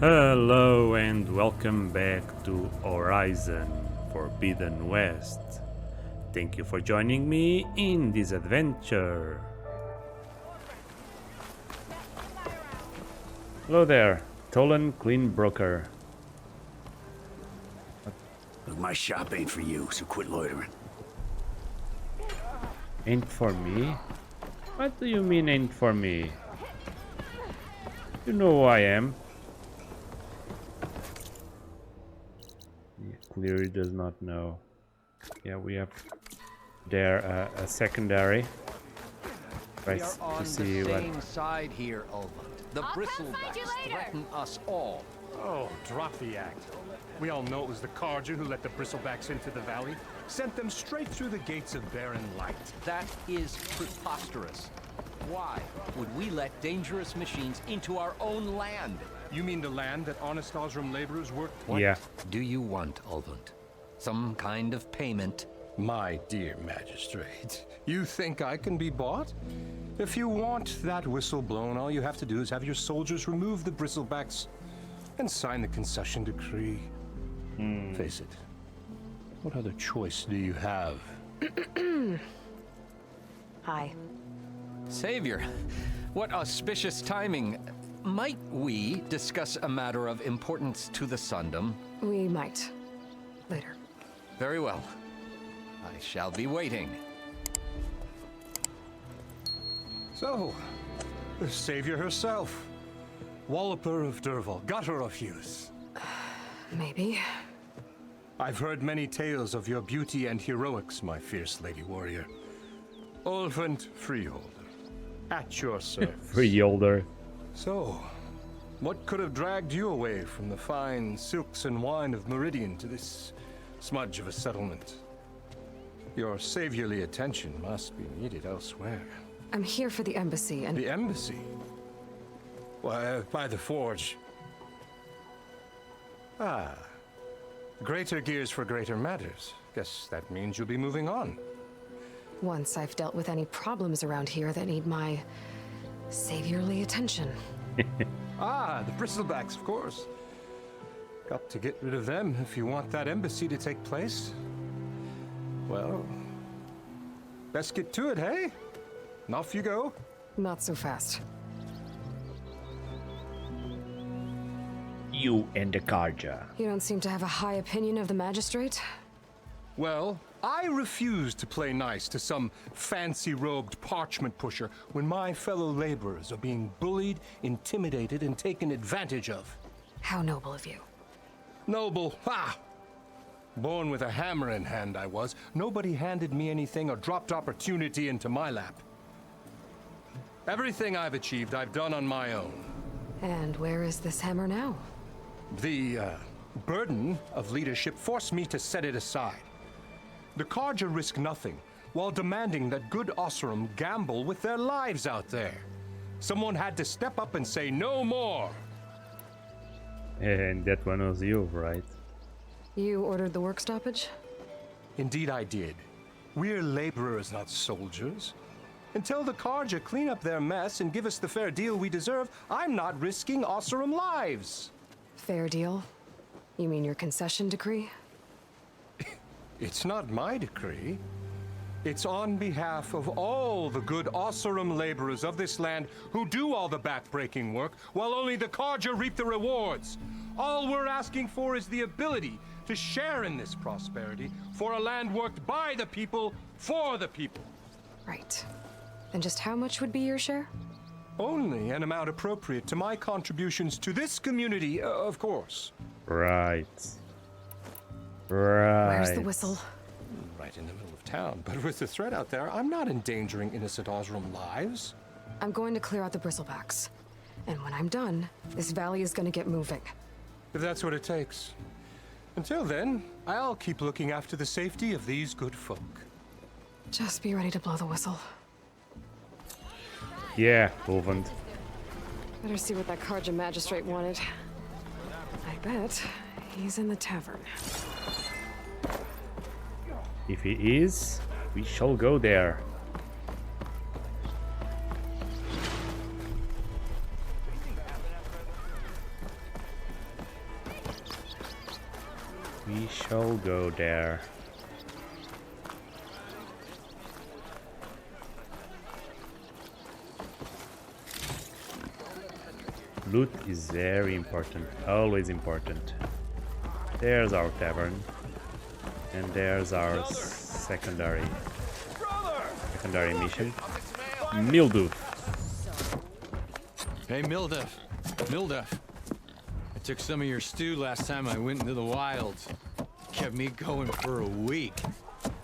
Hello and welcome back to Horizon Forbidden West. Thank you for joining me in this adventure. Hello there, Tolan Clean Broker. Look, my shop ain't for you, so quit loitering. Ain't for me? What do you mean ain't for me? You know who I am. He clearly does not know. Yeah, we have there a secondary. Right, We are on to see the what. same side here, Ulva. The Bristlebacks threaten us all. Oh, drop the act. We all know it was the Carja who let the Bristlebacks into the valley, sent them straight through the gates of barren light. That is preposterous. Why would we let dangerous machines into our own land? You mean the land that honest Osram laborers worked? What? Yeah. Do you want, Ulvund? Some kind of payment? My dear magistrate, you think I can be bought? If you want that whistle blown, all you have to do is have your soldiers remove the Bristlebacks and sign the concession decree. Face it, what other choice do you have? Hi. Savior, what auspicious timing. Might we discuss a matter of importance to the Sundom? We might. Later. Very well. I shall be waiting. So, the savior herself, Walloper of Derval, gutter of youth. Maybe. I've heard many tales of your beauty and heroics, my fierce lady warrior. Ulfant Freeholder, at your service. Freeholder. So, what could have dragged you away from the fine silks and wine of Meridian to this smudge of a settlement? Your saviorly attention must be needed elsewhere. I'm here for the embassy and... The embassy? Why, by the forge. Ah. Greater gears for greater matters. Guess that means you'll be moving on. Once I've dealt with any problems around here that need my saviorly attention. Ah, the Bristlebacks, of course. Got to get rid of them if you want that embassy to take place. Well, let's get to it, hey? And off you go. Not so fast. You and the Karja. You don't seem to have a high opinion of the magistrate? Well, I refuse to play nice to some fancy-robed parchment pusher when my fellow laborers are being bullied, intimidated, and taken advantage of. How noble of you. Noble, ha! Born with a hammer in hand, I was. Nobody handed me anything or dropped opportunity into my lap. Everything I've achieved, I've done on my own. And where is this hammer now? The burden of leadership forced me to set it aside. The Karja risk nothing, while demanding that good Osram gamble with their lives out there. Someone had to step up and say no more. And that one was you, right? You ordered the work stoppage? Indeed I did. We're laborers, not soldiers. Until the Karja clean up their mess and give us the fair deal we deserve, I'm not risking Osram lives. Fair deal? You mean your concession decree? It's not my decree. It's on behalf of all the good Osram laborers of this land who do all the back-breaking work, while only the Karja reap the rewards. All we're asking for is the ability to share in this prosperity for a land worked by the people, for the people. Right. And just how much would be your share? Only an amount appropriate to my contributions to this community, of course. Right. Right. Where's the whistle? Right in the middle of town, but with the threat out there, I'm not endangering innocent Osram lives. I'm going to clear out the Bristlebacks. And when I'm done, this valley is going to get moving. If that's what it takes. Until then, I'll keep looking after the safety of these good folk. Just be ready to blow the whistle. Yeah, Ulvund. Better see what that Karja magistrate wanted. I bet he's in the tavern. If he is, we shall go there. We shall go there. Loot is very important, always important. There's our tavern. And there's our secondary mission. Mildew. Hey, Mildew. I took some of your stew last time I went into the wilds. Kept me going for a week.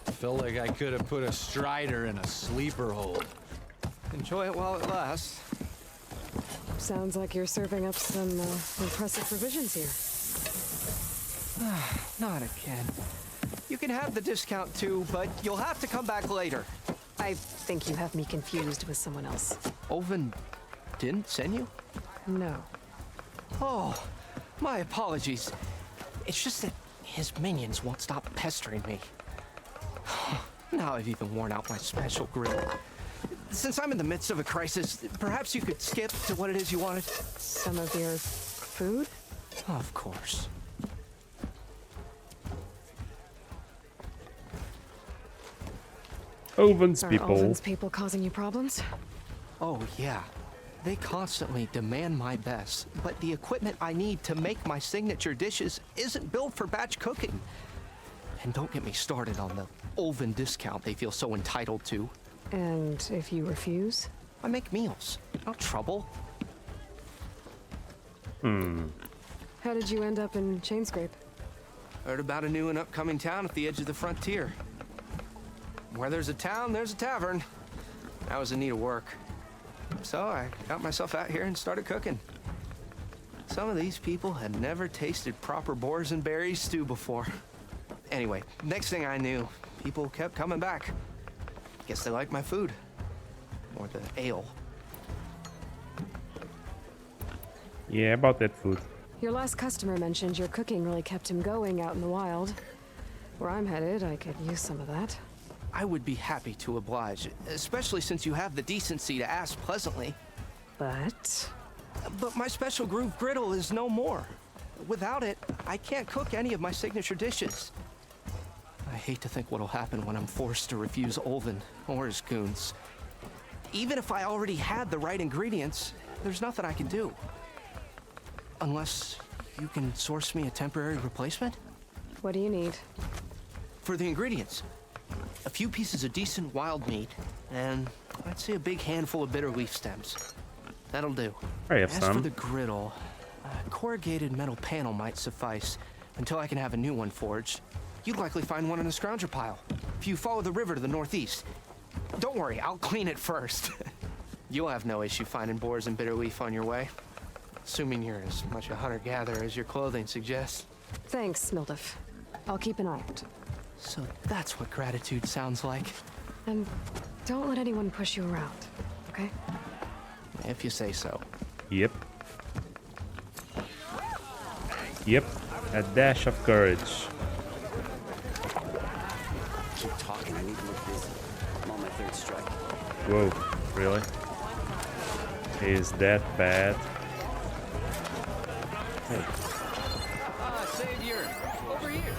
Felt like I could have put a strider in a sleeper hold. Enjoy it while it lasts. Sounds like you're serving up some impressive provisions here. Not again. You can have the discount too, but you'll have to come back later. I think you have me confused with someone else. Oven didn't send you? No. Oh, my apologies. It's just that his minions won't stop pestering me. Now I've even worn out my special grill. Since I'm in the midst of a crisis, perhaps you could skip to what it is you wanted? Some of your food? Of course. Oven's Are people. Alden's people causing you problems? Oh, yeah. They constantly demand my best, but the equipment I need to make my signature dishes isn't built for batch cooking. And don't get me started on the oven discount they feel so entitled to. And if you refuse? I make meals. No trouble. How did you end up in Chainscrape? Heard about a new and upcoming town at the edge of the frontier. Where there's a town, there's a tavern. I was in need of work. So I got myself out here and started cooking. Some of these people had never tasted proper boars and berries stew before. Anyway, next thing I knew, people kept coming back. Guess they liked my food. Or the ale. Yeah, about that food. Your last customer mentioned your cooking really kept him going out in the wild. Where I'm headed, I could use some of that. I would be happy to oblige, especially since you have the decency to ask pleasantly. But My special groove griddle is no more. Without it, I can't cook any of my signature dishes. I hate to think what'll happen when I'm forced to refuse Olven or his goons. Even if I already had the right ingredients, there's nothing I can do. Unless you can source me a temporary replacement? what do you need? For the ingredients, a few pieces of decent wild meat, and I'd say a big handful of bitter leaf stems. That'll do. I have As some. for the griddle, a corrugated metal panel might suffice until I can have a new one forged. You'd likely find one in a scrounger pile, if you follow the river to the northeast. Don't worry, I'll clean it first. You'll have no issue finding boars and bitter leaf on your way. Assuming you're as much a hunter-gatherer as your clothing suggests. Thanks, Mildew. I'll keep an eye out. So that's what gratitude sounds like. And don't let anyone push you around, okay? If you say so. Yep. Yep. A dash of courage. Keep talking, I need to look busy. I'm on my third strike. Whoa, really? Is that bad? Hey, Savior, over here.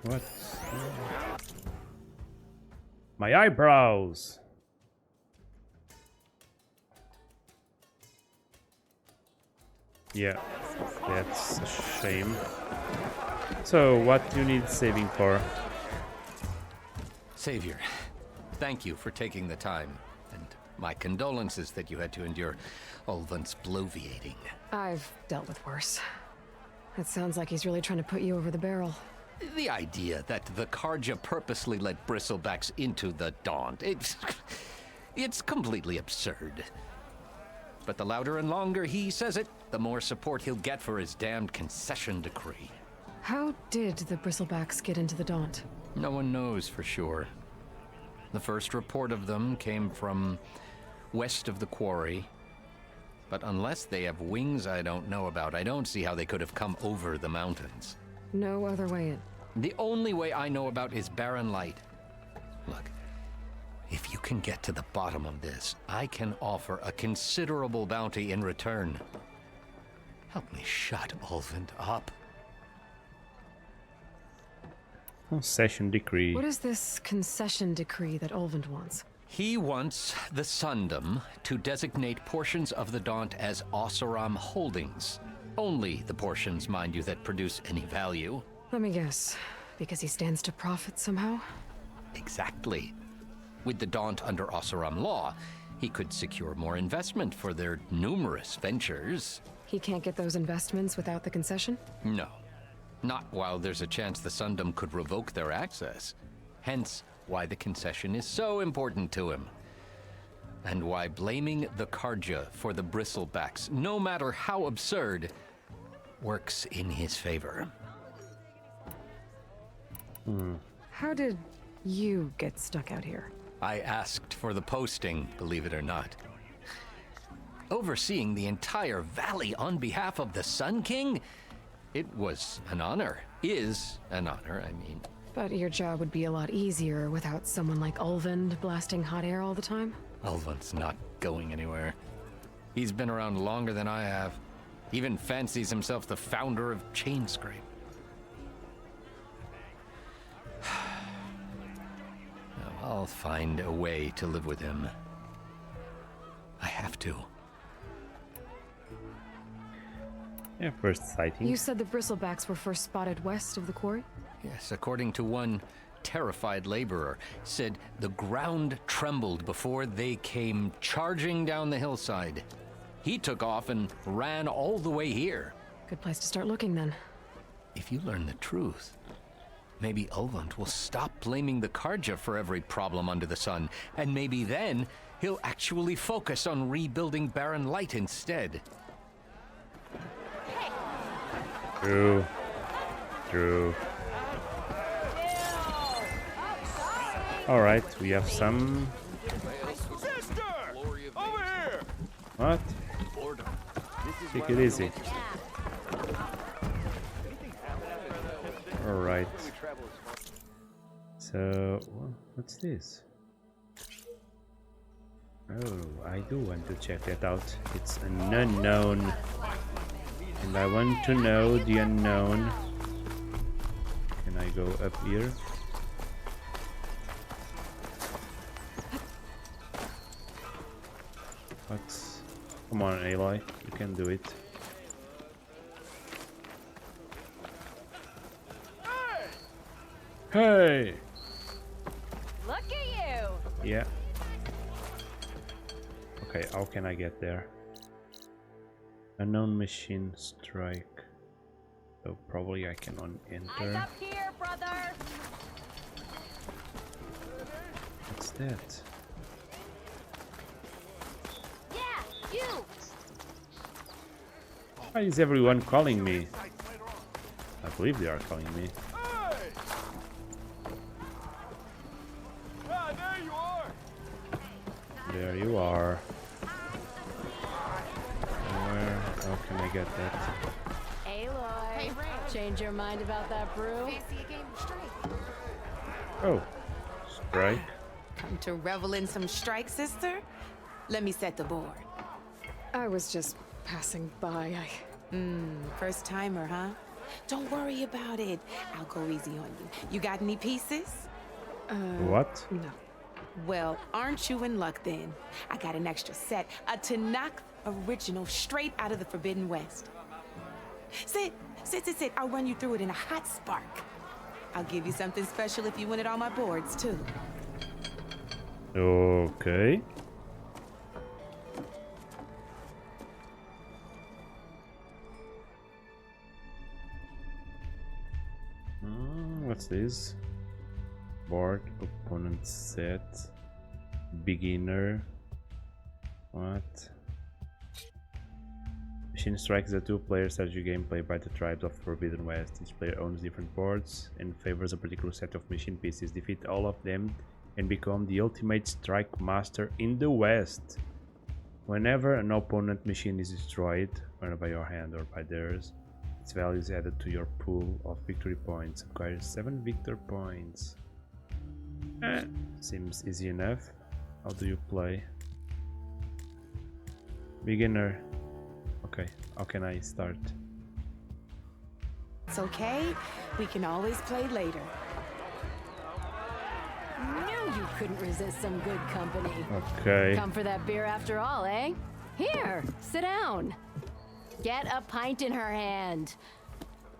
what? My eyebrows! Yeah, that's a shame. So, what do you need saving for? Savior, thank you for taking the time, and my condolences that you had to endure Olven's bloviating. I've dealt with worse. It sounds like he's really trying to put you over the barrel. The idea that the Karja purposely let Bristlebacks into the Daunt, it's completely absurd. But the louder and longer he says it, the more support he'll get for his damned concession decree. How did the Bristlebacks get into the Daunt? No one knows for sure. The first report of them came from west of the quarry. But unless they have wings I don't know about, I don't see how they could have come over the mountains. No other way in. The only way I know about is barren light. Look, if you can get to the bottom of this, I can offer a considerable bounty in return. Help me shut Olvend up. Concession decree. What is this concession decree that Ulvund wants? He wants the Sundom to designate portions of the Daunt as Oseram holdings. Only the portions, mind you, that produce any value. Let me guess. Because he stands to profit somehow? Exactly. With the Daunt under Oseram law, he could secure more investment for their numerous ventures. He can't get those investments without the concession? No. Not while there's a chance the Sundom could revoke their access. Hence, why the concession is so important to him. And why blaming the Karja for the Bristlebacks, no matter how absurd, works in his favor. How did you get stuck out here? I asked for the posting, believe it or not. Overseeing the entire valley on behalf of the Sun King? It was an honor. Is an honor, I mean. But your job would be a lot easier without someone like Ulvund blasting hot air all the time? Ulvund's not going anywhere. He's been around longer than I have. Even fancies himself the founder of Chainscrape. I'll find a way to live with him. I have to. Yeah, first sighting. You said the Bristlebacks were first spotted west of the quarry? Yes, according to one terrified laborer, said the ground trembled before they came charging down the hillside. He took off and ran all the way here. Good place to start looking then. If you learn the truth, maybe Ulvund will stop blaming the Karja for every problem under the sun, and maybe then he'll actually focus on rebuilding Barren Light instead. True. True. Alright, we have some... Sister! Over here! What? Take it easy. Alright. So, what's this? Oh, I do want to check that out. It's an unknown. And I want to know the unknown. Can I go up here? What's... Come on, Aloy. You can do it. Hey! Look at you! Yeah. Okay, how can I get there? Unknown machine strike. So probably I can Eyes enter. up here, brother! What's that? Yeah, you! Why is everyone calling me? I believe they are calling me. There you are! There you are. Where? How can I get that? Aloy! Hey, change your mind about that brew? Oh, strike. Come to revel in some strike, sister? Let me set the board. I was just passing by. First timer, huh? Don't worry about it. I'll go easy on you. You got any pieces? What? No. Well, aren't you in luck then? I got an extra set, a Tanakh original straight out of the Forbidden West. Sit. I'll run you through it in a hot spark. I'll give you something special if you win it on my boards, too. Okay. What's this? Board, opponent set, beginner. What? Machine Strike is a two-player strategy game played by the tribes of Forbidden West. Each player owns different boards and favors a particular set of machine pieces. Defeat all of them and become the ultimate strike master in the West. Whenever an opponent machine is destroyed, whether by your hand or by theirs, its value is added to your pool of victory points. Acquires 7 victor points. Seems easy enough. How do you play? Beginner. Okay, how can I start? It's okay. We can always play later. Knew you couldn't resist some good company. Okay. Come for that beer after all, eh? Here, sit down. Get a pint in her hand.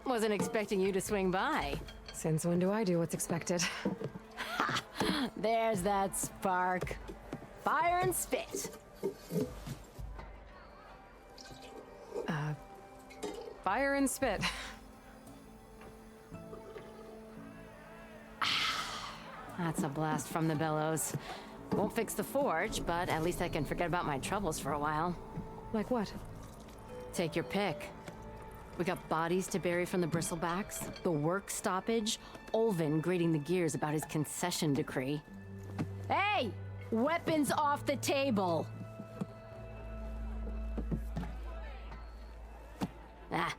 Wasn't expecting you to swing by. Since when do I do what's expected? There's that spark. Fire and spit. Fire and spit. That's a blast from the bellows. Won't fix the forge, but at least I can forget about my troubles for a while. Like what? Take your pick. We got bodies to bury from the Bristlebacks, the work stoppage, Olvin grating the gears about his concession decree. Hey! Weapons off the table! Ah,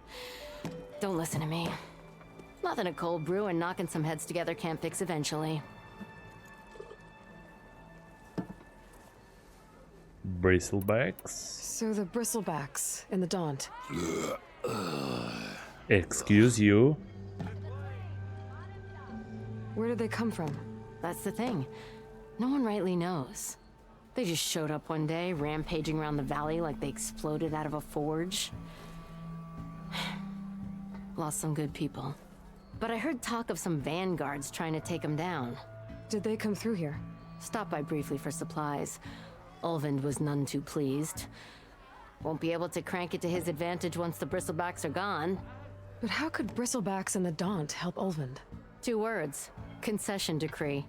don't listen to me. Nothing a cold brew and knocking some heads together can't fix eventually. Bristlebacks. So the Bristlebacks in the Daunt. Excuse you. Where did they come from? That's the thing. No one rightly knows. They just showed up one day, rampaging around the valley like they exploded out of a forge. Lost some good people. But I heard talk of some Vanguards trying to take them down. Did they come through here? Stopped by briefly for supplies. Olvind was none too pleased. Won't be able to crank it to his advantage once the Bristlebacks are gone. But how could Bristlebacks and the Daunt help Olvind? 2 words. Concession decree.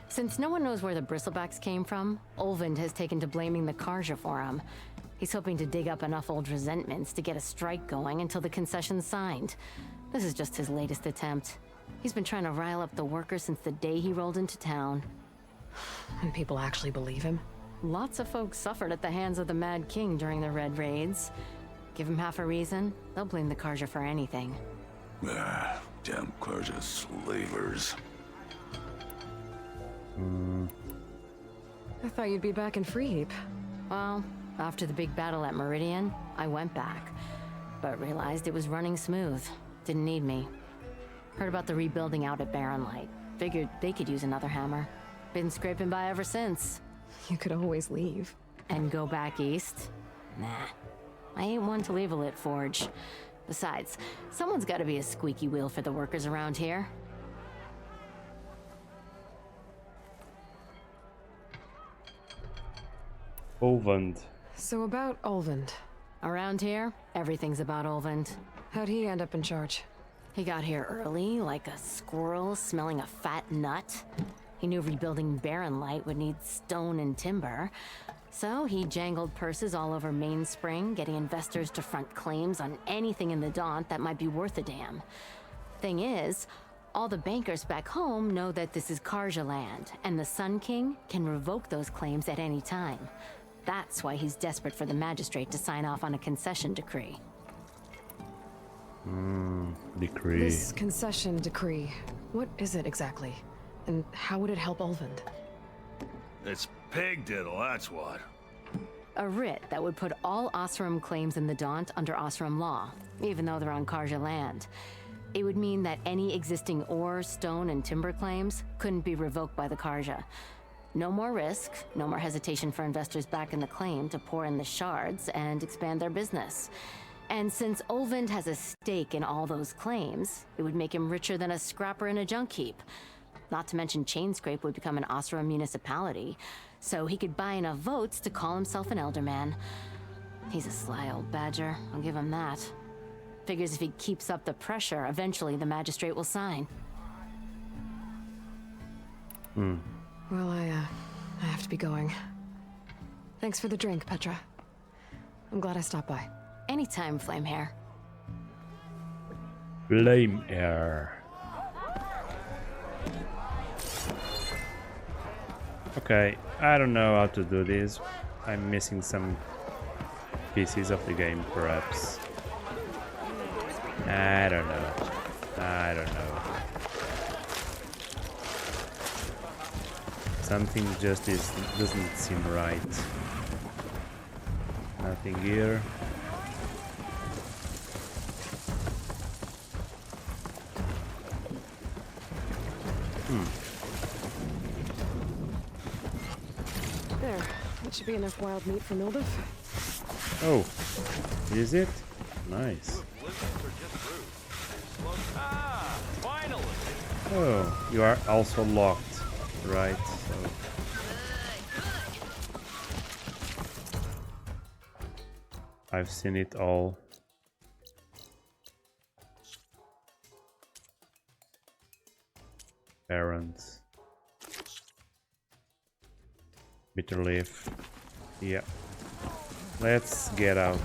Since no one knows where the Bristlebacks came from, Olvind has taken to blaming the Karja for him. He's hoping to dig up enough old resentments to get a strike going until the concession's signed. This is just his latest attempt. He's been trying to rile up the workers since the day he rolled into town. And people actually believe him? Lots of folks suffered at the hands of the Mad King during the Red Raids. Give him half a reason, they'll blame the Karja for anything. Damn Karja slavers. I thought you'd be back in Freeheap. Well, after the big battle at Meridian, I went back. But realized it was running smooth. Didn't need me. Heard about the rebuilding out at Barren Light. Figured they could use another hammer. Been scraping by ever since. You could always leave. And go back east? Nah. I ain't one to leave a lit forge. Besides, someone's gotta be a squeaky wheel for the workers around here. Olvind. So about Olvind. Around here, everything's about Olvind. How'd he end up in charge? He got here early, like a squirrel smelling a fat nut. He knew rebuilding Barren Light would need stone and timber. So he jangled purses all over Mainspring, getting investors to front claims on anything in the Daunt that might be worth a damn. Thing is, all the bankers back home know that this is Karja land, and the Sun King can revoke those claims at any time. That's why he's desperate for the magistrate to sign off on a concession decree. Decree. This concession decree, what is it exactly? And how would it help Olvind? It's pig diddle, that's what. A writ that would put all Oseram claims in the Daunt under Oseram law, even though they're on Karja land. It would mean that any existing ore, stone, and timber claims couldn't be revoked by the Karja. No more risk, no more hesitation for investors back in the claim to pour in the shards and expand their business. And since Olvind has a stake in all those claims, it would make him richer than a scrapper in a junk heap. Not to mention Chainscrape would become an Oseram municipality, so he could buy enough votes to call himself an elderman. He's a sly old badger, I'll give him that. Figures if he keeps up the pressure, eventually the magistrate will sign. Well, I have to be going. Thanks for the drink, Petra. I'm glad I stopped by. Anytime, Flamehair. Flame air. Okay, I don't know how to do this. I'm missing some pieces of the game, perhaps. I don't know. I don't know. Something just doesn't seem right. Nothing here. That should be enough wild meat for Mildew. Oh, is it? Nice. Oh, you are also locked, right? So. I've seen it all. Erend. Bitter leaf. Yeah. Let's get out.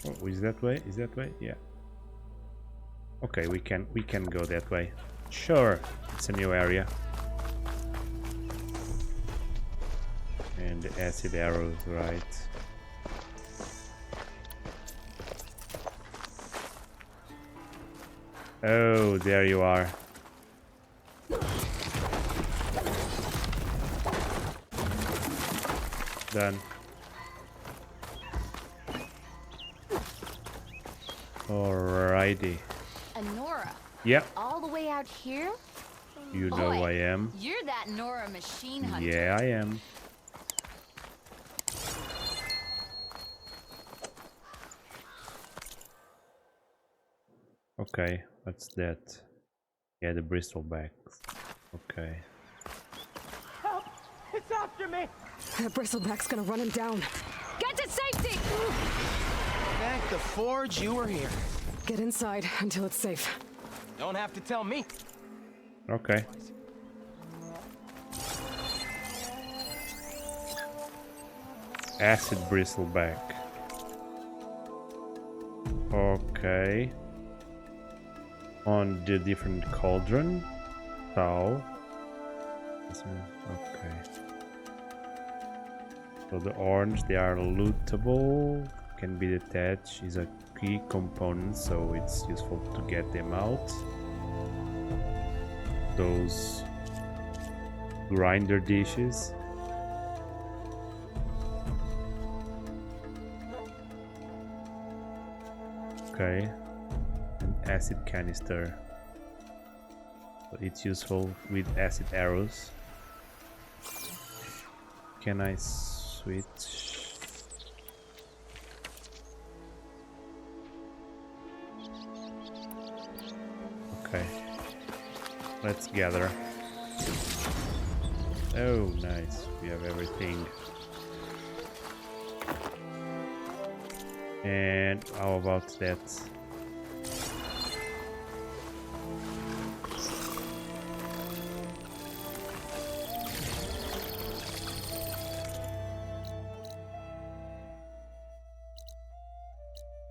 Oh, is that way? Is that way? Yeah. Okay, we can go that way. Sure, it's a new area. And the acid arrows, right? Oh, there you are. Done. Alrighty. Nora. Yep. All the way out here? You know Boy, I am. You're that Nora machine hunter. Yeah, I am. Okay, what's that? Yeah, the Bristleback. Okay. Help! It's after me! That bristleback's gonna run him down. Get to safety! Thank the forge you were here. Get inside until it's safe. Don't have to tell me. Okay. Acid Bristleback. Okay. On the different cauldron. Prowl. Okay. So the orange, they are lootable. Can be detached. Is a key component, so it's useful to get them out. Those grinder dishes. Okay. An acid canister. So it's useful with acid arrows. Can I switch? Okay. Let's gather. Oh, nice. We have everything. And how about that?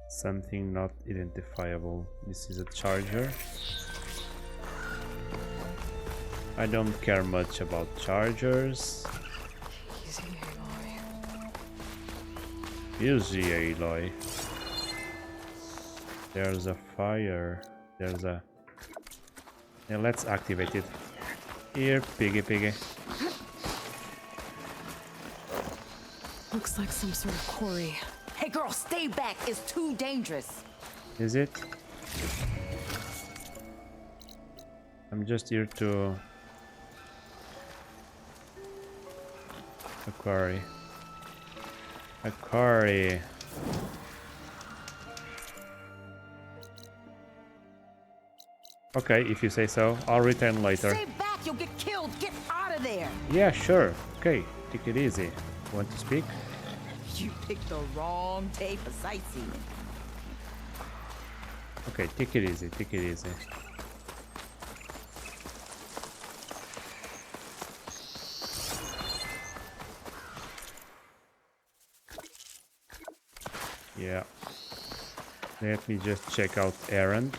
Something not identifiable. This is a charger. I don't care much about chargers. Easy, Aloy. Easy, Aloy. There's a fire. There's a... Yeah, let's activate it. Here, piggy piggy. Looks like some sort of quarry. Hey girl, stay back. It's too dangerous. Is it? I'm just here to... A quarry. A quarry. Okay, if you say so. I'll return later. Stay back. You'll get killed. Get out of there. Yeah, sure. Okay, take it easy. Want to speak? You picked the wrong day for sightseeing. Okay, take it easy. Take it easy. Yeah. Let me just check out Erend.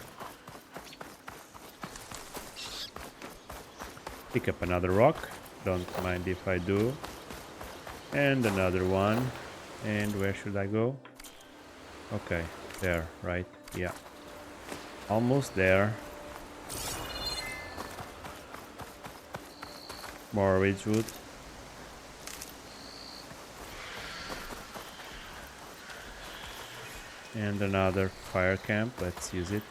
Pick up another rock. Don't mind if I do. And another one. And where should I go? Okay, there, right? Yeah. Almost there. More ridgewood. And another fire camp. Let's use it.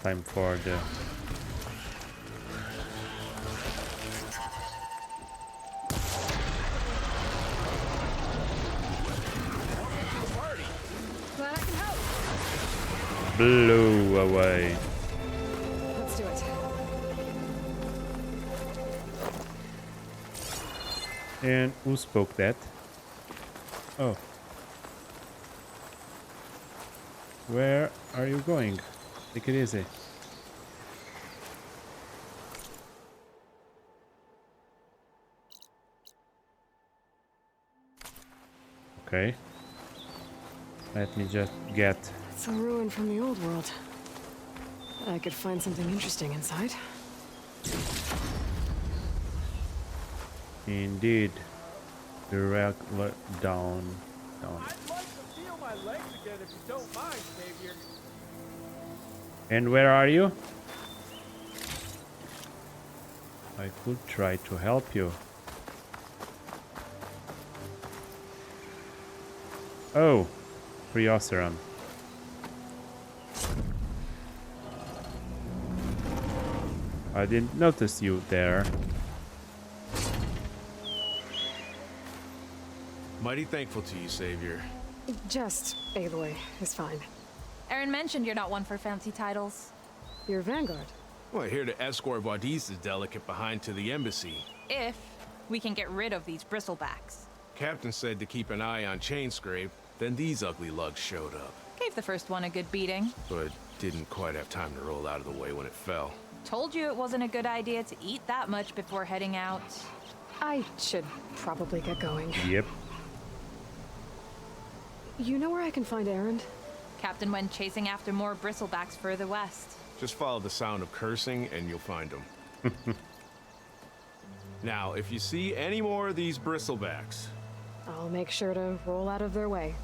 Time for the... Glad I can help. Blew away. Let's do it. And who spoke that? Oh. Where are you going? Take it easy. Okay. Let me just get... It's a ruin from the old world. I could find something interesting inside. Indeed. Direct down. Down. I'd like to feel my legs again if you don't mind, Savior. And where are you? I could try to help you. Oh, fearsome. I didn't notice you there. Mighty thankful to you, Savior. Just Aloy is fine. Erend mentioned you're not one for fancy titles. You're Vanguard. Well, here to escort Wadis's delicate behind to the embassy. If we can get rid of these bristlebacks. Captain said to keep an eye on Chainscrape, then these ugly lugs showed up. Gave the first one a good beating. But didn't quite have time to roll out of the way when it fell. Told you it wasn't a good idea to eat that much before heading out. I should probably get going. Yep. You know where I can find Erend? Captain went chasing after more bristlebacks further west. Just follow the sound of cursing and you'll find them. Now, if you see any more of these bristlebacks, I'll make sure to roll out of their way.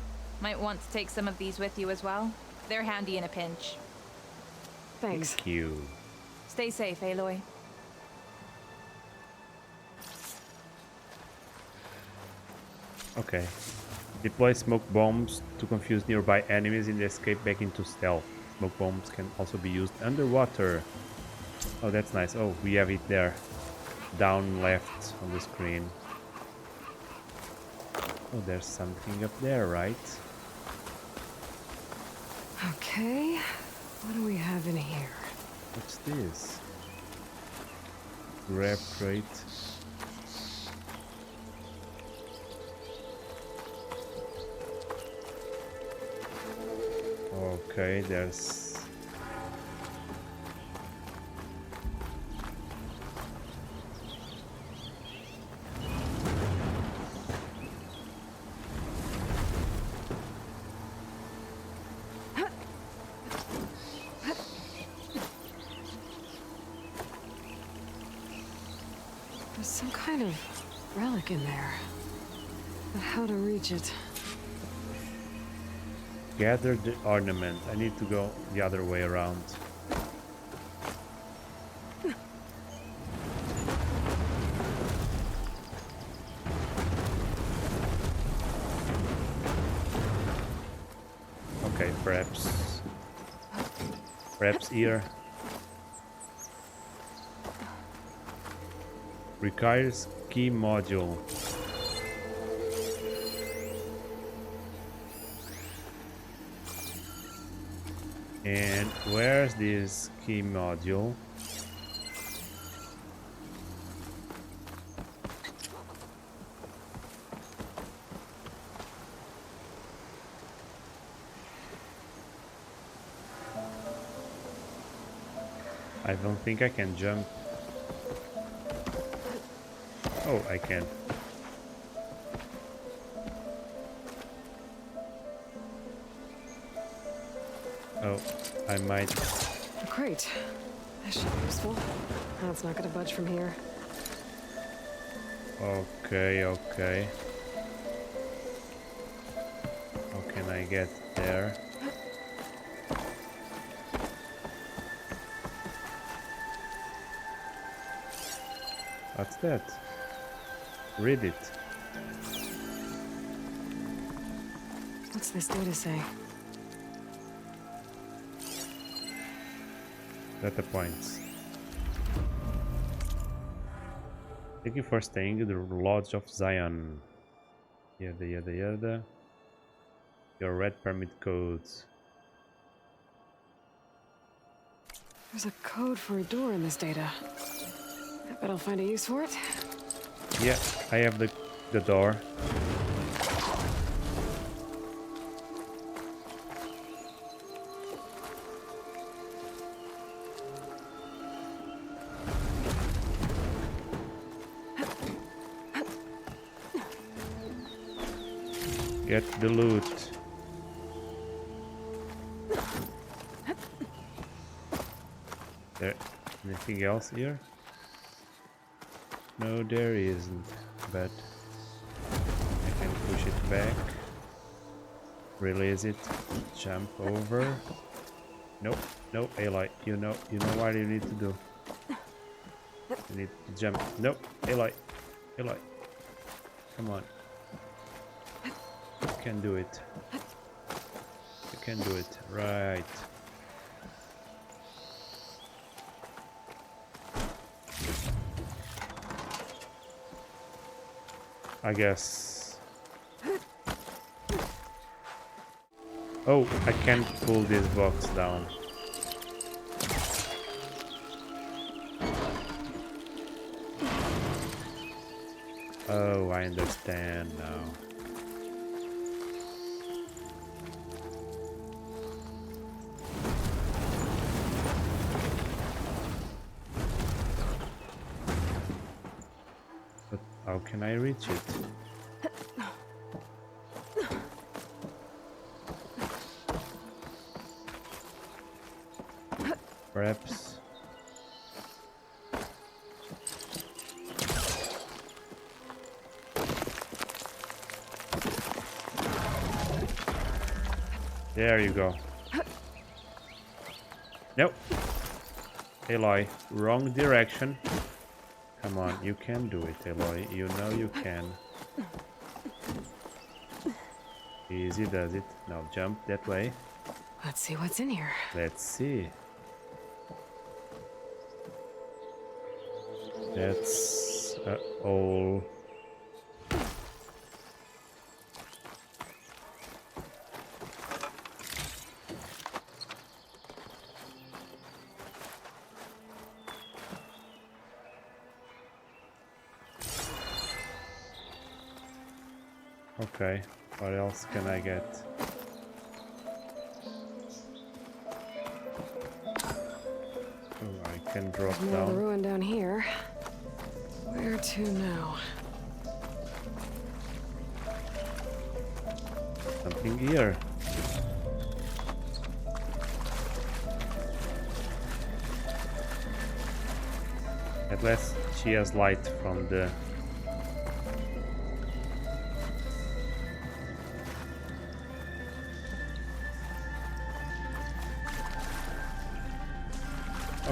Might want to take some of these with you as well. They're handy in a pinch. Thanks. Thank you. Stay safe, Aloy. Okay. Deploy smoke bombs to confuse nearby enemies in the escape back into stealth. Smoke bombs can also be used underwater. Oh, that's nice. Oh, we have it there. Down left on the screen. Oh, there's something up there, right? Okay. What do we have in here? What's this? Grab crate. Okay, there's... There's some kind of relic in there. But how to reach it? Gather the ornament. I need to go the other way around. Okay, perhaps here. Requires key module. And where's this key module? I don't think I can jump. Oh, I can. Oh, I might. Great. That should be useful. That's not gonna budge from here. Okay, okay. How can I get there? What's that? Read it. What's this data say? Data points. Thank you for staying in the Lodge of Zion. Yada yada yada. Your red permit codes. There's a code for a door in this data. I bet I'll find a use for it. Yeah, I have the door. Get the loot. There anything else here? No, there isn't, but I can push it back, release it, jump over. Nope, nope, Aloy, you know what you need to do. You need to jump. Nope, Aloy, come on. You can do it. You can do it, right. I guess. Oh, I can't pull this box down. Oh, I understand now. But how can I reach it? Perhaps. There you go. Nope. Aloy, wrong direction. Come on, you can do it, Aloy. You know you can. Easy does it. Now jump that way. Let's see what's in here. Let's see. That's all. Okay, what else can I get? Oh, I can drop There's more of the down. ruin down here. Where to now? Something here. At least she has light from the...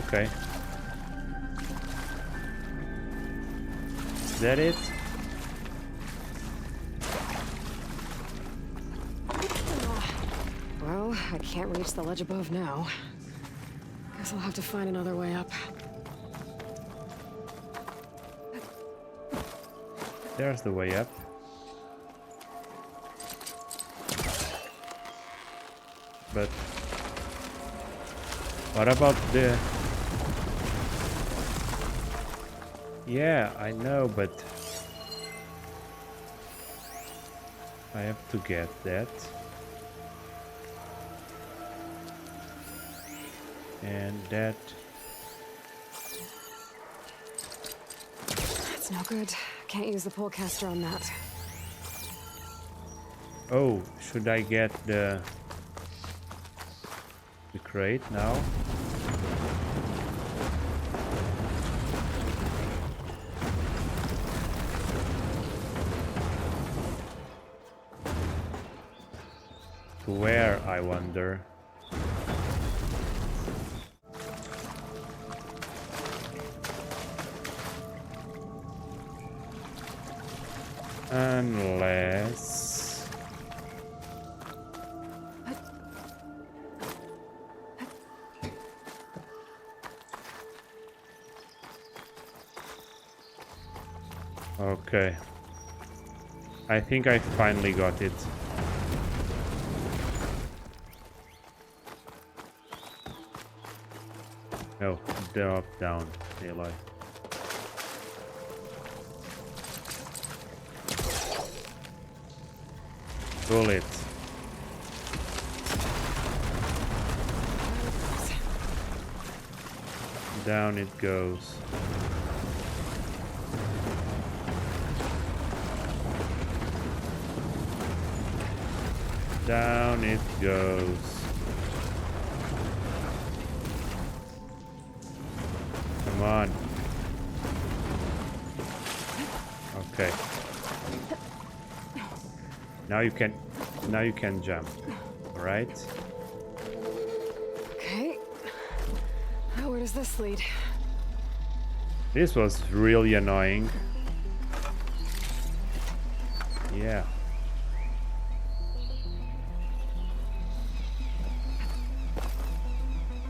Okay. Is that it? Well, I can't reach the ledge above now. Guess I'll have to find another way up. There's the way up. But what about the... Yeah, I know, but I have to get that. And that. That's no good. Can't use the polecaster on that. Oh, should I get the crate now? To where, I wonder? Unless... Okay. I think I finally got it. No, drop down, Aloy. Pull it. Down it goes. Down it goes. Come on. Okay. Now you can jump. All right? Okay. Now where does this lead? This was really annoying. Yeah.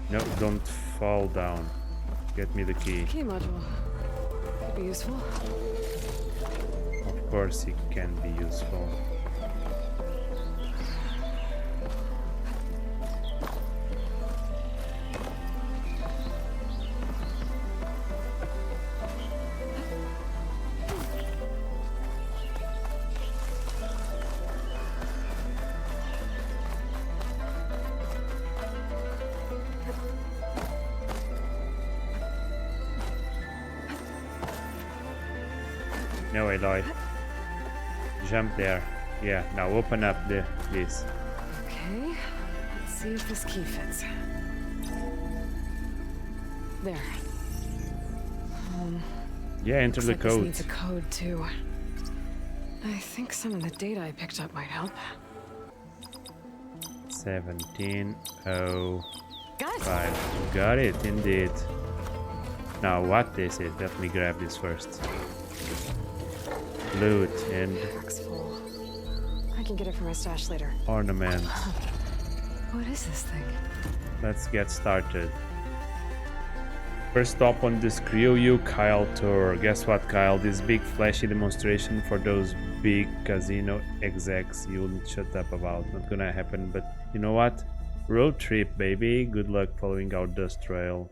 No, don't fall down. Get me the key. Key module. Could be useful. Of course it can be useful. No, Aloy. Jump there. Yeah, now open up this. Okay. Let's see if this key fits. There. Yeah, enter the Looks like this code. needs a code too. I think some of the data I picked up might help. 1705. Got it. Got it, indeed. Now what is it? Let me grab this first. Loot and Pack's full. I can get it from my stash later. ornament. What is this thing? Let's get started. First stop on this Ryu Kyle tour. Guess what, Kyle? This big flashy demonstration for those big casino execs you wouldn't shut up about. Not gonna happen, but you know what? Road trip, baby. Good luck following our dust trail.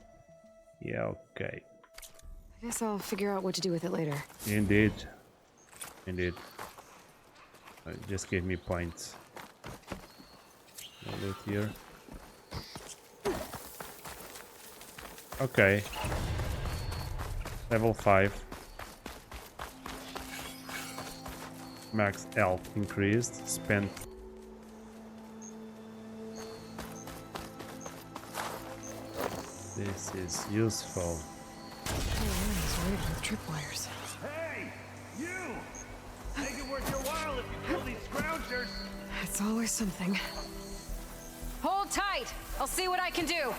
Yeah, okay. I guess I'll figure out what to do with it later. Indeed. Indeed. Just give me points. No loot here. Okay. Level 5. Max health increased. Spent. This is useful. Oh, he's rigged with tripwires. Hey, you! Make it worth your while if you kill these scroungers. It's always something. Hold tight. I'll see what I can do.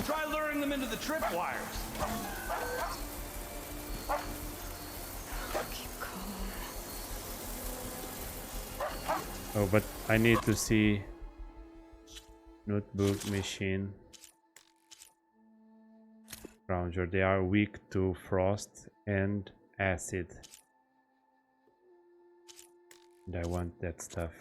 Try luring them into the tripwires. Keep calm. Oh, but I need to see notebook machine. Scrounger. They are weak to frost and acid. And I want that stuff.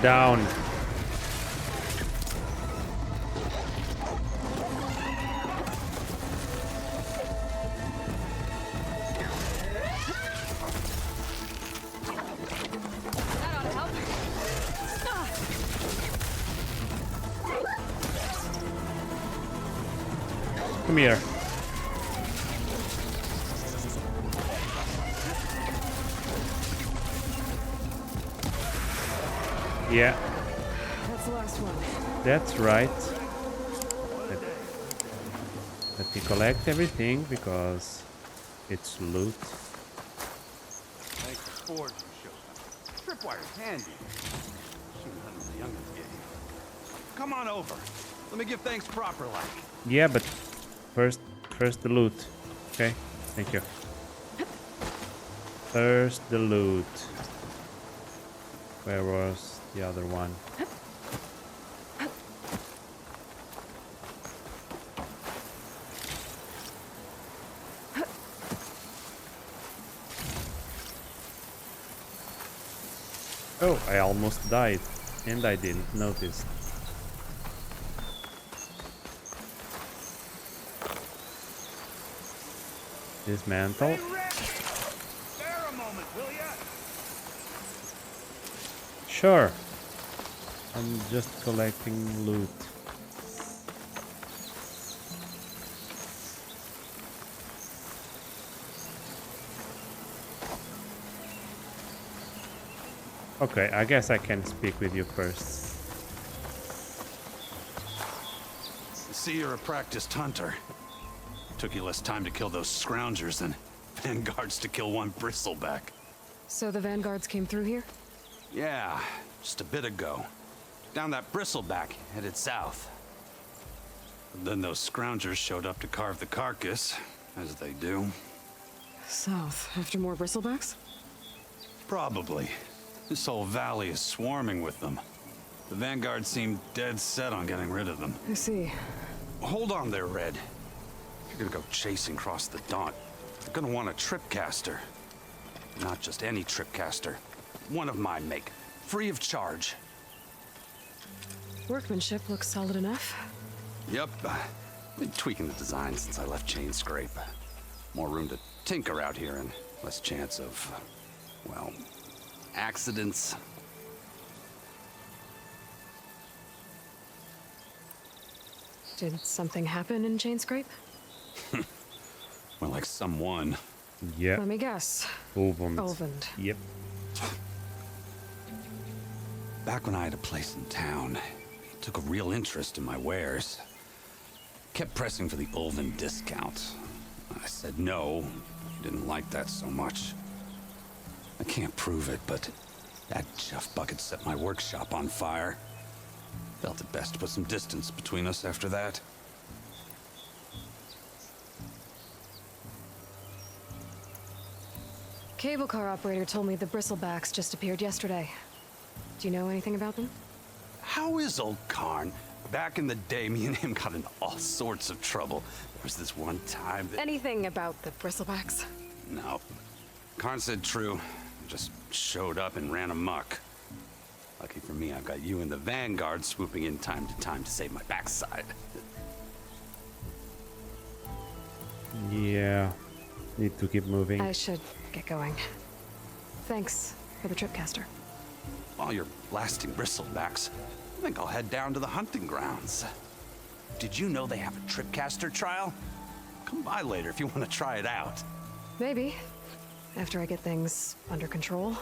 Down. Come here. Yeah. last one. That's right. Let me collect everything because it's loot. Thanks to Forge who showed up. Tripwire's handy. Shouldn't let the youngest get here. Come on over. Let me give thanks proper like. Yeah, but first the loot. Okay, thank you. First the loot. Where was the other one? Oh, I almost died, and I didn't notice. Dismantle. Hey, Rick! Spare a moment, will ya? Sure. I'm just collecting loot. Okay, I guess I can speak with you first. See, you're a practiced hunter. Took you less time to kill those scroungers than Vanguards to kill one Bristleback. So the Vanguards came through here? Yeah, just a bit ago. Down that Bristleback, headed south. Then those scroungers showed up to carve the carcass, as they do. South, after more Bristlebacks? Probably. This whole valley is swarming with them. The Vanguard seemed dead set on getting rid of them. I see. Hold on there, Red. If you're gonna go chasing across the Daunt, you're gonna want a tripcaster. Not just any tripcaster. One of my make. Free of charge. Workmanship looks solid enough. Yep. Been tweaking the design since I left Chainscrape. More room to tinker out here and less chance of, well, accidents. Did something happen in Chainscrape? Well, like someone. Yeah. Let me guess. Ulvund. Ulvund. Yep. Back when I had a place in town, he took a real interest in my wares. Kept pressing for the Ulvund discount. I said no. He didn't like that so much. I can't prove it, but that chuff bucket set my workshop on fire. Felt it best to put some distance between us after that. Cable car operator told me the Bristlebacks just appeared yesterday. Do you know anything about them? How is old Karn? Back in the day, me and him got into all sorts of trouble. There was this one time that... Anything about the Bristlebacks? No. Karn said true. Just showed up and ran amok. Lucky for me, I've got you and the Vanguard swooping in time to save my backside. Yeah. Need to keep moving. I should get going. Thanks for the tripcaster. While you're blasting Bristlebacks, I think I'll head down to the hunting grounds. Did you know they have a tripcaster trial? Come by later if you want to try it out. Maybe. After I get things under control.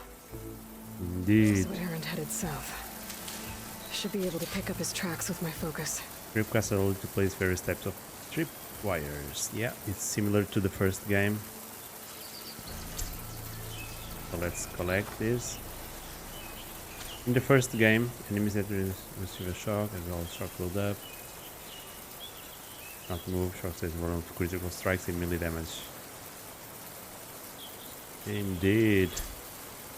Indeed. So Erend headed south. Should be able to pick up his tracks with my focus. Tripcaster ability to place various types of tripwires. Yeah, it's similar to the first game. So let's collect this. In the first game, enemies that receive a shock and all shock build up. Not move, shock says one of critical strikes in melee damage. Indeed.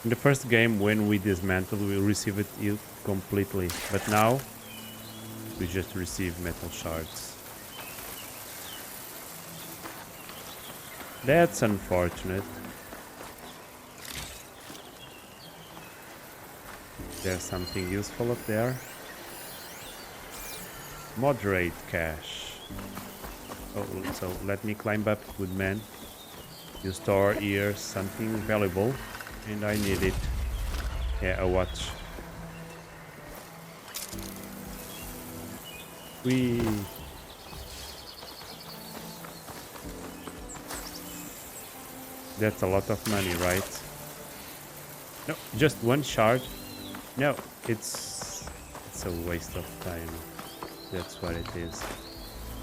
In the first game, when we dismantle, we receive it completely. But now, we just receive metal shards. That's unfortunate. There's something useful up there. Moderate cache. Oh, so let me climb up, good man. You store here something valuable, and I need it. Yeah, a watch. Whee! That's a lot of money, right? No, just one shard. No, it's just a waste of time. That's what it is.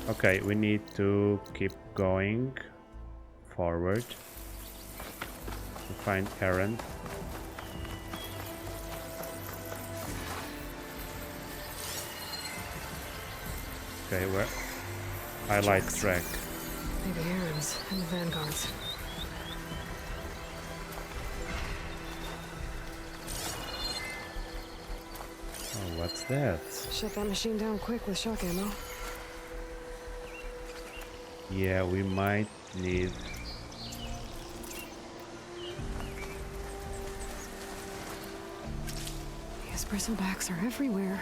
Okay, we need to keep going forward to find Erend. Okay, where? Highlight track. Maybe Erend's and the Vanguards. Oh, what's that? Shut that machine down quick with shock ammo. Yeah, we might need... These bristlebacks are everywhere.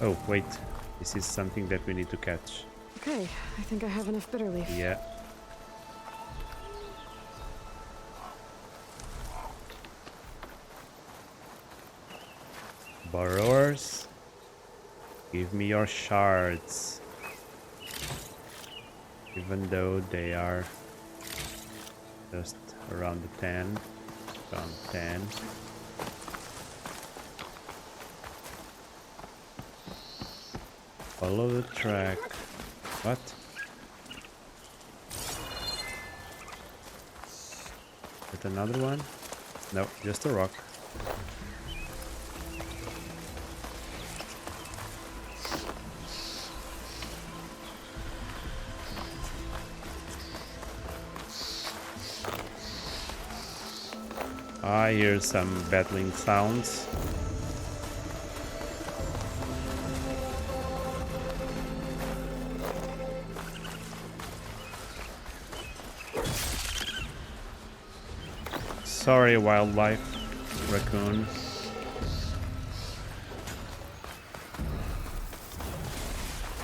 Oh, wait. This is something that we need to catch. Okay, I think I have enough bitter leaf. Yeah. Borrowers, give me your shards. Even though they are just around the 10. Around 10. Follow the track. What? Is it another one? No, just a rock. I hear some battling sounds. Sorry, wildlife raccoon.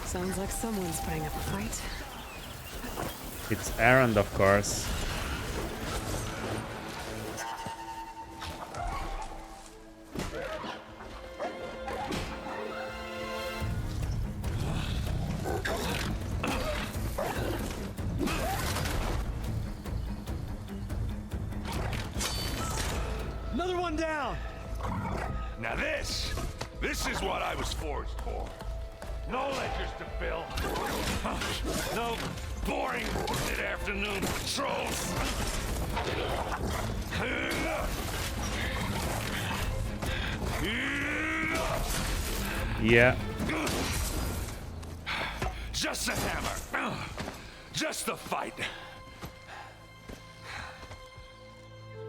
Sounds like someone's putting up a fight. It's Erend, of course. Another one down! Now this is what I was forged for. No ledgers to fill. No boring mid-afternoon patrols. Yeah. Just a hammer. Just a fight.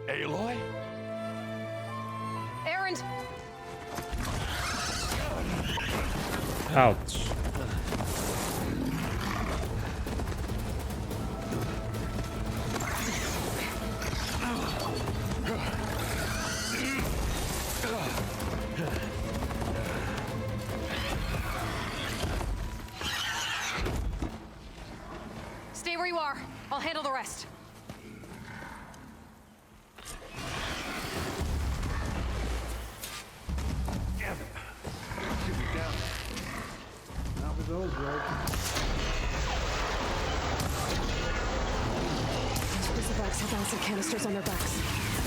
Aloy? Erend! Ouch. Stay where you are. I'll handle the rest. Those ropes. Those bristlebacks have acid canisters on their backs.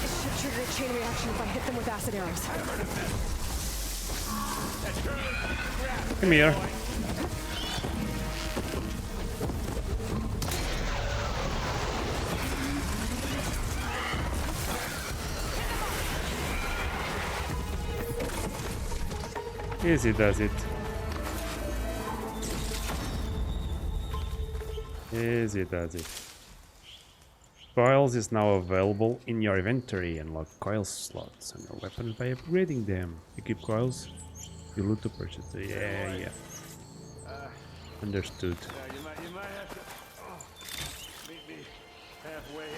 It should trigger a chain reaction if I hit them with acid arrows. Come here. Easy does it. Easy does it. Coils is now available in your inventory. Unlock coil slots on your weapons by upgrading them. Equip coils, you loot to purchase them. Yeah. Understood. You might have to meet me halfway.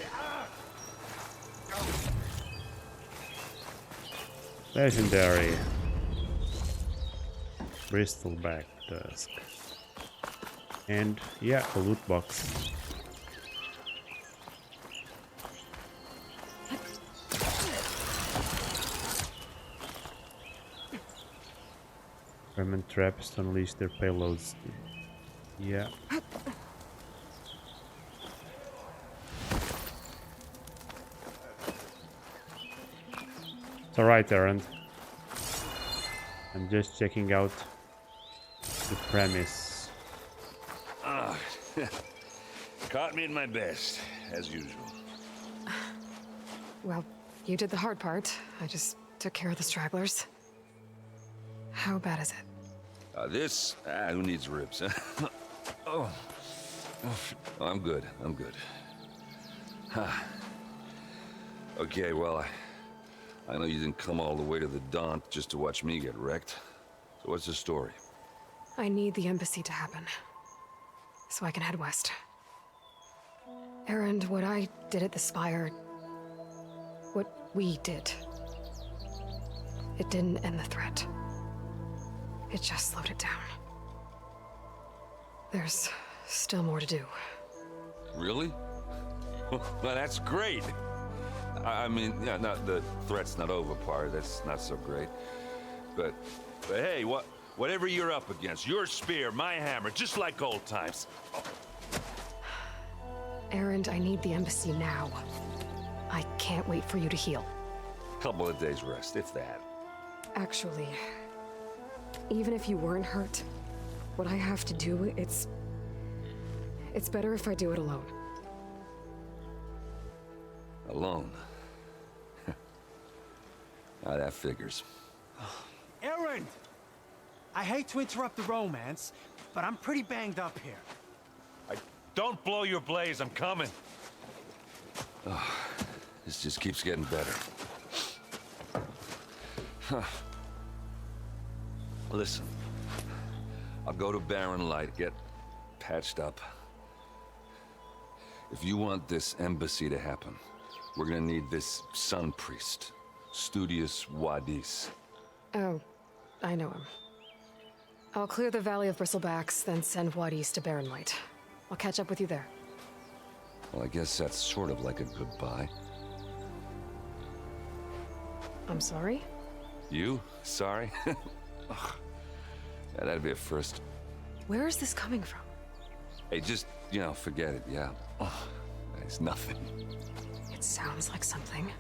Legendary. Bristleback tusk. And yeah, a loot box. Remnant traps to unleash their payloads. Yeah. It's alright, Erend. I'm just checking out the premise. Caught me in my best, as usual. Well, you did the hard part. I just took care of the stragglers. How bad is it? Who needs ribs, huh? Oh, I'm good. I'm good. Okay, well, I know you didn't come all the way to the Daunt just to watch me get wrecked. So what's the story? I need the embassy to happen, so I can head west. Erend, what I did at the Spire, what we did, it didn't end the threat. It just slowed it down. There's still more to do. Really? Well, that's great. I mean, yeah, the threat's not over part. That's not so great. But hey, whatever you're up against, your spear, my hammer, just like old times. Erend, I need the embassy now. I can't wait for you to heal. Couple of days rest, if that. Actually, even if you weren't hurt, what I have to do, it's better if I do it alone. Alone? Now that figures. Erend! I hate to interrupt the romance, but I'm pretty banged up here. Don't blow your blaze, I'm coming. Oh, this just keeps getting better. Huh. Listen, I'll go to Barren Light, get patched up. If you want this embassy to happen, we're gonna need this sun priest, Studious Wadis. Oh, I know him. I'll clear the Valley of Bristlebacks, then send Wadis to Barren Light. I'll catch up with you there. Well, I guess that's sort of like a goodbye. I'm sorry? You? Sorry? Ugh. Yeah, that'd be a first. Where is this coming from? Hey, just, forget it, yeah. Oh, it's nothing. It sounds like something.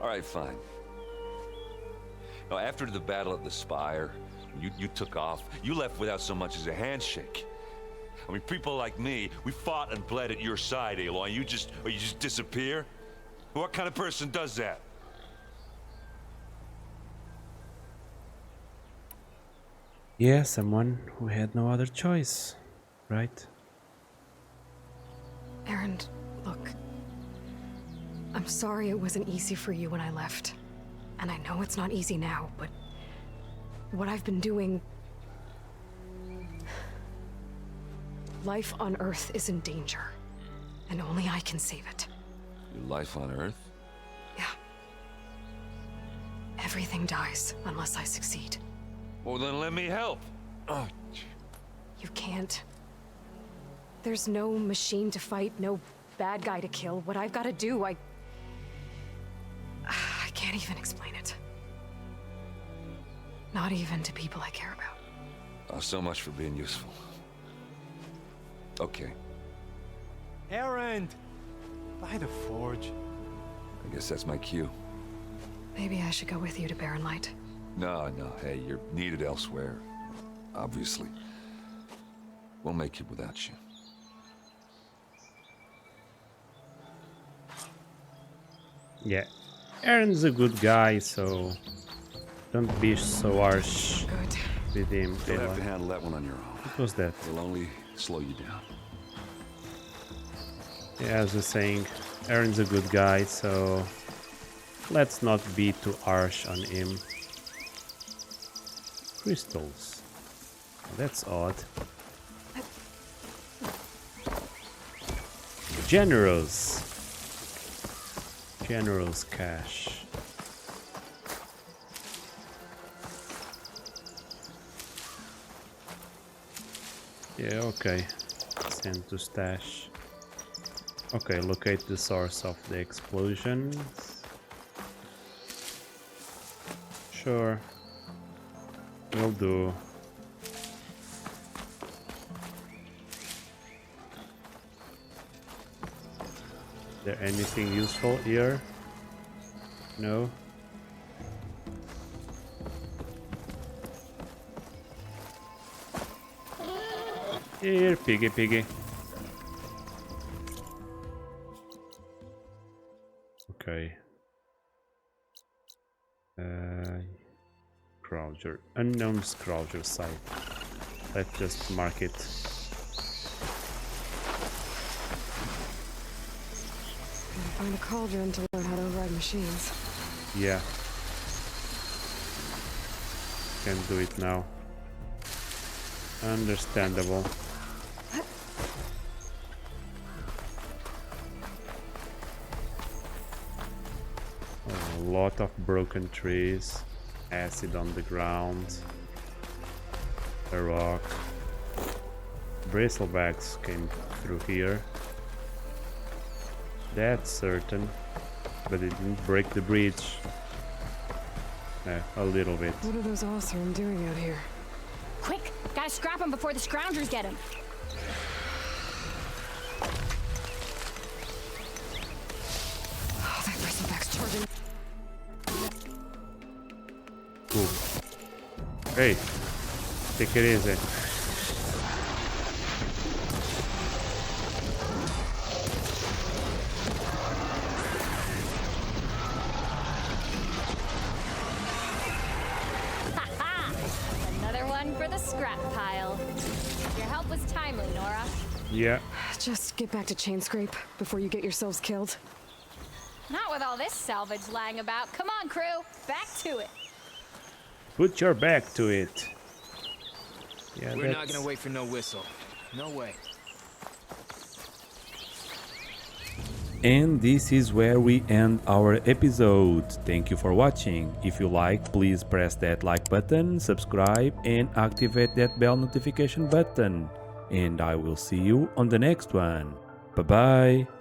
All right, fine. Now, after the battle at the Spire, you took off. You left without so much as a handshake. I mean, people like me, we fought and bled at your side, Aloy. You just disappear? What kind of person does that? Yeah, someone who had no other choice, right? Erend, look. I'm sorry it wasn't easy for you when I left. And I know it's not easy now, but what I've been doing... Life on Earth is in danger, and only I can save it. Your life on Earth? Yeah. Everything dies unless I succeed. Well, then let me help. Oh. You can't. There's no machine to fight, no bad guy to kill. What I've got to do, I can't even explain it. Not even to people I care about. Oh, so much for being useful. Okay. Erend! By the forge. I guess that's my cue. Maybe I should go with you to Barren Light. No, hey, you're needed elsewhere. Obviously. We'll make it without you. Yeah, Erend's a good guy, so don't be so harsh Good. with him. You'll have to handle that one on your own. What was that? It'll only slow you down. Yeah, as I was saying, Erend's a good guy, so let's not be too harsh on him. Crystals. That's odd. Generals. Generals cash. Yeah, okay. Send to stash. Okay, locate the source of the explosions. Sure. Will do. Is there anything useful here? No. Here, piggy, piggy. Okay. Croucher. Unknown Croucher site. Let's just mark it. Find a cauldron to learn how to override machines. Yeah. Can't do it now. Understandable. A lot of broken trees, acid on the ground, a rock. Bristlebacks came through here. That's certain, but it didn't break the bridge. A little bit. What are those Oseram doing out here? Quick! Gotta scrap him before the scroungers get him. Oh, that Bristleback's charging. Ooh. Hey, take it easy. Scrap pile. Your help was timely, Nora. Yeah. Just get back to Chainscrape before you get yourselves killed. Not with all this salvage lying about. Come on, crew. Back to it. Put your back to it. Yeah, We're not gonna wait for no whistle. No way. And this is where we end our episode. Thank you for watching. If you like, please press that like button, subscribe and activate that bell notification button. And I will see you on the next one. Bye bye.